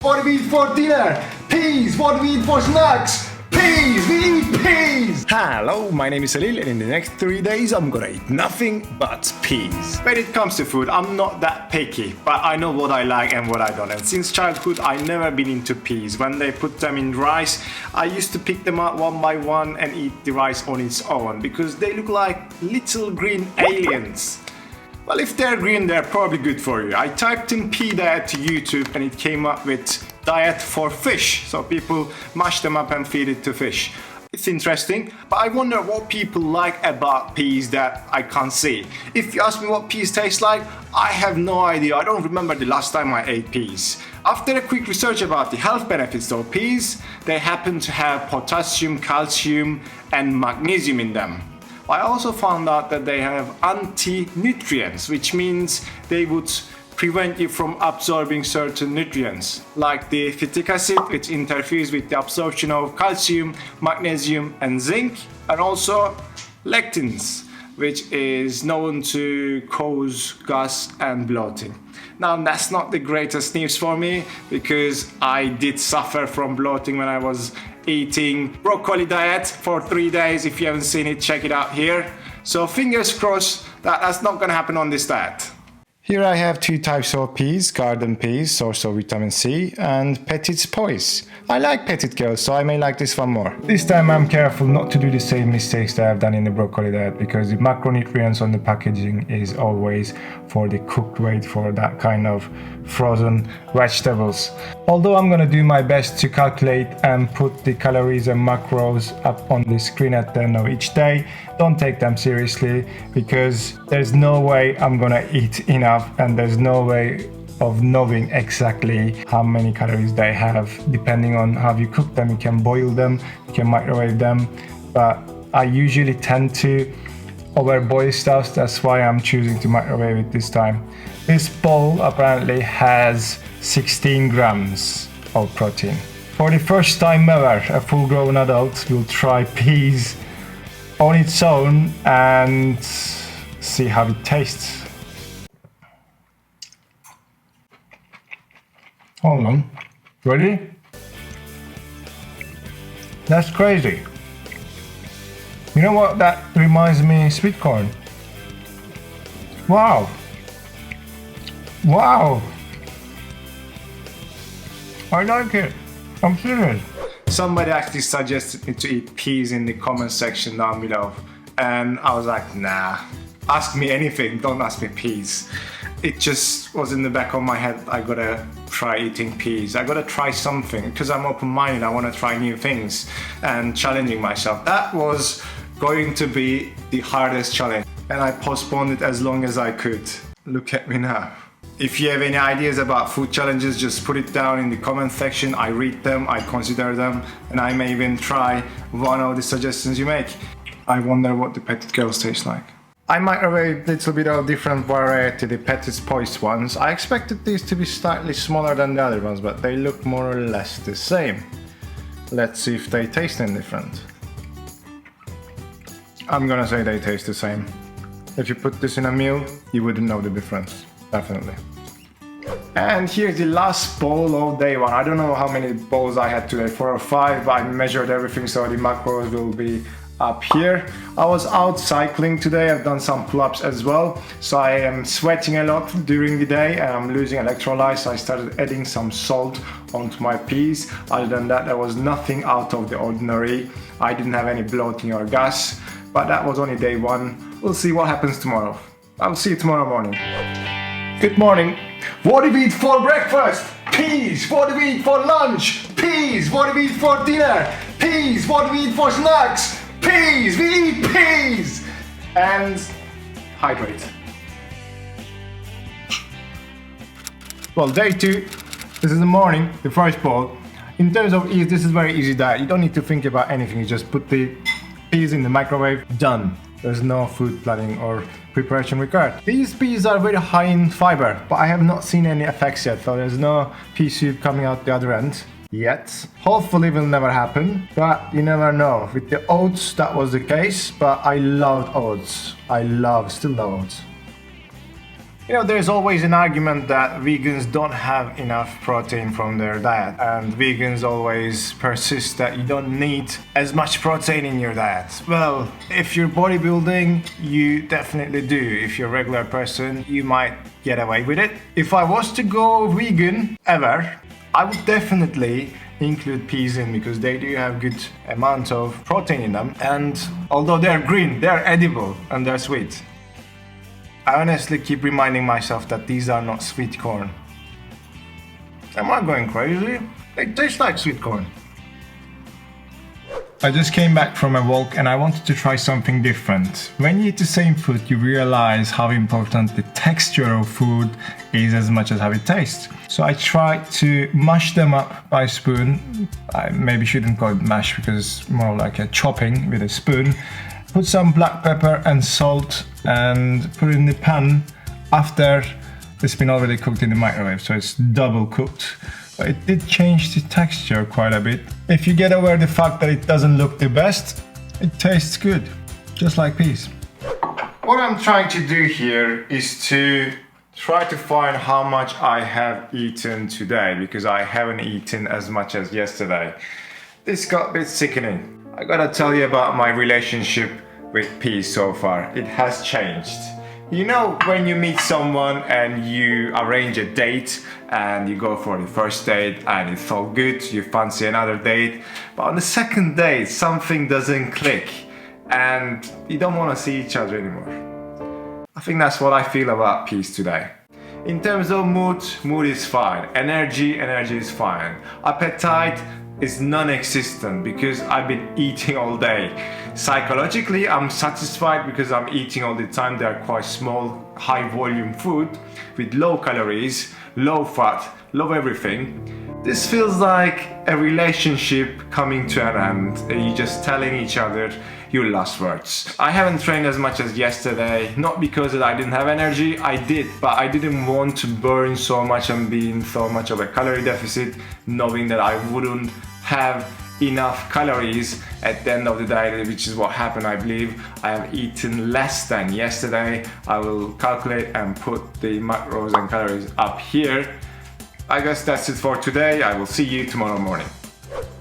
What do we eat for dinner? Peas! What do we eat for snacks? Peas! We eat peas! Hello, my name is Halil, and in the next 3 days I'm gonna eat nothing but peas. When it comes to food, I'm not that picky, but I know what I like and what I don't. And since childhood, I never been into peas. When they put them in rice, I used to pick them up one by one and eat the rice on its own because they look like little green aliens. Well, if they're green, they're probably good for you. I typed in pea diet to YouTube and it came up with diet for fish. So people mash them up and feed it to fish. It's interesting, but I wonder what people like about peas that I can't see. If you ask me what peas taste like, I have no idea. I don't remember the last time I ate peas. After a quick research about the health benefits of peas, they happen to have potassium, calcium, and magnesium in them. I also found out that they have anti-nutrients, which means they would prevent you from absorbing certain nutrients, like the phytic acid, which interferes with the absorption of calcium, magnesium, and zinc, and also lectins, which is known to cause gas and bloating. Now, that's not the greatest news for me because I did suffer from bloating when I was eating broccoli diet for 3 days. If you haven't seen it, check it out here. So fingers crossed that that's not gonna happen on this diet. Here I have 2 types of peas, garden peas, source of vitamin C, and petit pois. I like petit girls, so I may like this one more. This time I'm careful not to do the same mistakes that I've done in the broccoli diet because the macronutrients on the packaging is always for the cooked weight for that kind of frozen vegetables. Although I'm gonna do my best to calculate and put the calories and macros up on the screen at the end of each day, don't take them seriously because there's no way I'm gonna eat enough and there's no way of knowing exactly how many calories they have. Depending on how you cook them, you can boil them, you can microwave them, but I usually tend to overboil stuff. That's why I'm choosing to microwave it this time. This bowl apparently has 16 grams of protein. For the first time ever, a full-grown adult will try peas on its own and see how it tastes. Hold on. Ready? That's crazy. You know what that reminds me? Sweet corn. Wow. Wow. I like it. I'm serious. Somebody actually suggested me to eat peas in the comment section down below. And I was like, nah. Ask me anything, don't ask me peas. It just was in the back of my head, I gotta try eating peas. I gotta try something, because I'm open-minded, I wanna try new things and challenging myself. That was going to be the hardest challenge, and I postponed it as long as I could. Look at me now. If you have any ideas about food challenges, just put it down in the comment section. I read them, I consider them, and I may even try one of the suggestions you make. I wonder what the petit girls taste like. I microwaved a little bit of different variety, the petit pois ones. I expected these to be slightly smaller than the other ones, but they look more or less the same. Let's see if they taste any different. I'm gonna say they taste the same. If you put this in a meal, you wouldn't know the difference, definitely. And here's the last bowl of day one. I don't know how many bowls I had today, 4 or 5, but I measured everything so the macros will be up here. I was out cycling today. I've done some pull-ups as well, so I am sweating a lot during the day and I'm losing electrolytes. I started adding some salt onto my peas. Other than that, there was nothing out of the ordinary. I didn't have any bloating or gas, but that was only day one. We'll see what happens tomorrow. I'll see you tomorrow morning. Good morning. What do we eat for breakfast? Peas. What do we eat for lunch? Peas. What do we eat for dinner? Peas. What do we eat for snacks? Peas! We eat peas! And hydrate. Well, day 2. This is the morning, the first bowl. In terms of ease, this is very easy diet. You don't need to think about anything. You just put the peas in the microwave. Done. There's no food planning or preparation required. These peas are very high in fiber, but I have not seen any effects yet. So there's no pea soup coming out the other end. Yet. Hopefully it will never happen, but you never know. With the oats, that was the case, but I loved oats. Still love oats. There's always an argument that vegans don't have enough protein from their diet, and vegans always persist that you don't need as much protein in your diet. Well, if you're bodybuilding, you definitely do. If you're a regular person, you might get away with it. If I was to go vegan ever, I would definitely include peas in, because they do have good amount of protein in them, and although they're green, they're edible and they're sweet. I honestly keep reminding myself that these are not sweet corn. Am I going crazy? They taste like sweet corn. I just came back from a walk and I wanted to try something different. When you eat the same food, you realize how important the texture of food is as much as how it tastes. So I tried to mash them up by a spoon. I maybe shouldn't call it mash because it's more like a chopping with a spoon. Put some black pepper and salt and put it in the pan after it's been already cooked in the microwave, so it's double cooked. But it did change the texture quite a bit. If you get over the fact that it doesn't look the best, it tastes good, just like peas. What I'm trying to do here is to try to find how much I have eaten today, because I haven't eaten as much as yesterday. This got a bit sickening. I gotta tell you about my relationship with peas so far. It has changed. When you meet someone and you arrange a date and you go for the first date and it's all good, you fancy another date, but on the second date something doesn't click and you don't want to see each other anymore. I think that's what I feel about peas today. In terms of mood is fine. Energy is fine. Appetite is non-existent because I've been eating all day. Psychologically, I'm satisfied because I'm eating all the time. They're quite small, high volume food with low calories, low fat, low everything. This feels like a relationship coming to an end and you're just telling each other your last words. I haven't trained as much as yesterday, not because I didn't have energy, I did, but I didn't want to burn so much and be in so much of a calorie deficit, knowing that I wouldn't have enough calories at the end of the day, which is what happened, I believe. I have eaten less than yesterday. I will calculate and put the macros and calories up here. I guess that's it for today. I will see you tomorrow morning.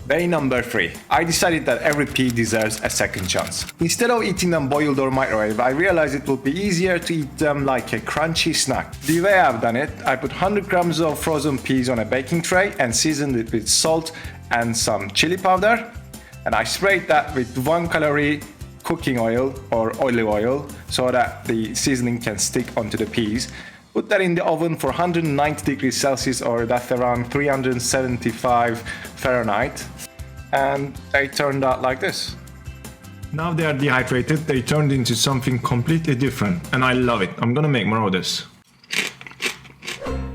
Day number 3. I decided that every pea deserves a second chance. Instead of eating them boiled or microwave, I realized it would be easier to eat them like a crunchy snack. The way I've done it, I put 100 grams of frozen peas on a baking tray and seasoned it with salt and some chili powder. And I sprayed that with 1 calorie cooking oil or olive oil so that the seasoning can stick onto the peas. Put that in the oven for 190 degrees Celsius, or that's around 375 Fahrenheit. And they turned out like this. Now they are dehydrated, they turned into something completely different, and I love it. I'm gonna make more of this.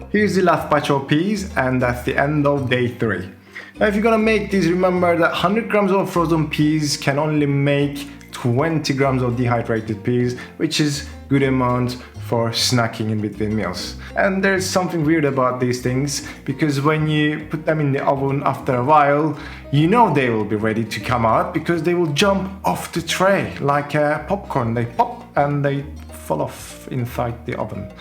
Here's the last batch of peas, and that's the end of day 3. Now if you're gonna make these, remember that 100 grams of frozen peas can only make 20 grams of dehydrated peas, which is good amount for snacking in between meals. And there's something weird about these things, because when you put them in the oven after a while, they will be ready to come out because they will jump off the tray like popcorn. They pop and they fall off inside the oven.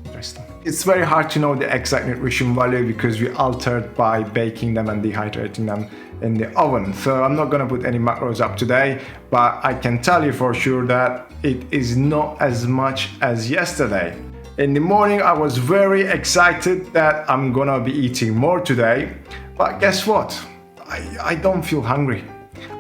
Interesting. It's very hard to know the exact nutrition value because we altered by baking them and dehydrating them in the oven. So I'm not gonna put any macros up today, but I can tell you for sure that it is not as much as yesterday. In the morning, I was very excited that I'm gonna be eating more today, but guess what? I don't feel hungry.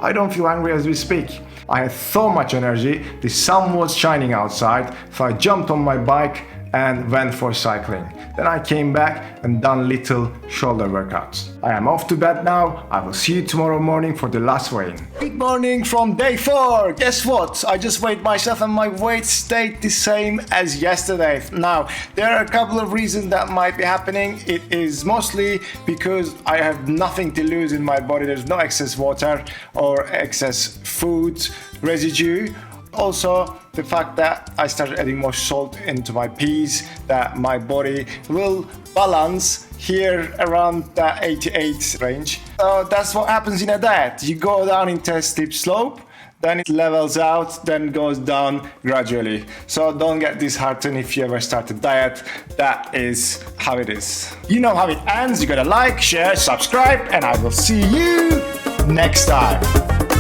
I don't feel hungry as we speak. I had so much energy, the sun was shining outside, so I jumped on my bike and went for cycling. Then I came back and done little shoulder workouts. I am off to bed now. I will see you tomorrow morning for the last weigh-in. Good morning from day 4. Guess what? I just weighed myself and my weight stayed the same as yesterday. Now, there are a couple of reasons that might be happening. It is mostly because I have nothing to lose in my body. There's no excess water or excess food residue. Also, the fact that I started adding more salt into my peas, that my body will balance here around the 88 range. So that's what happens in a diet. You go down into a steep slope, then it levels out, then goes down gradually. So don't get disheartened if you ever start a diet. That is how it is. You know how it ends. You gotta like, share, subscribe, and I will see you next time.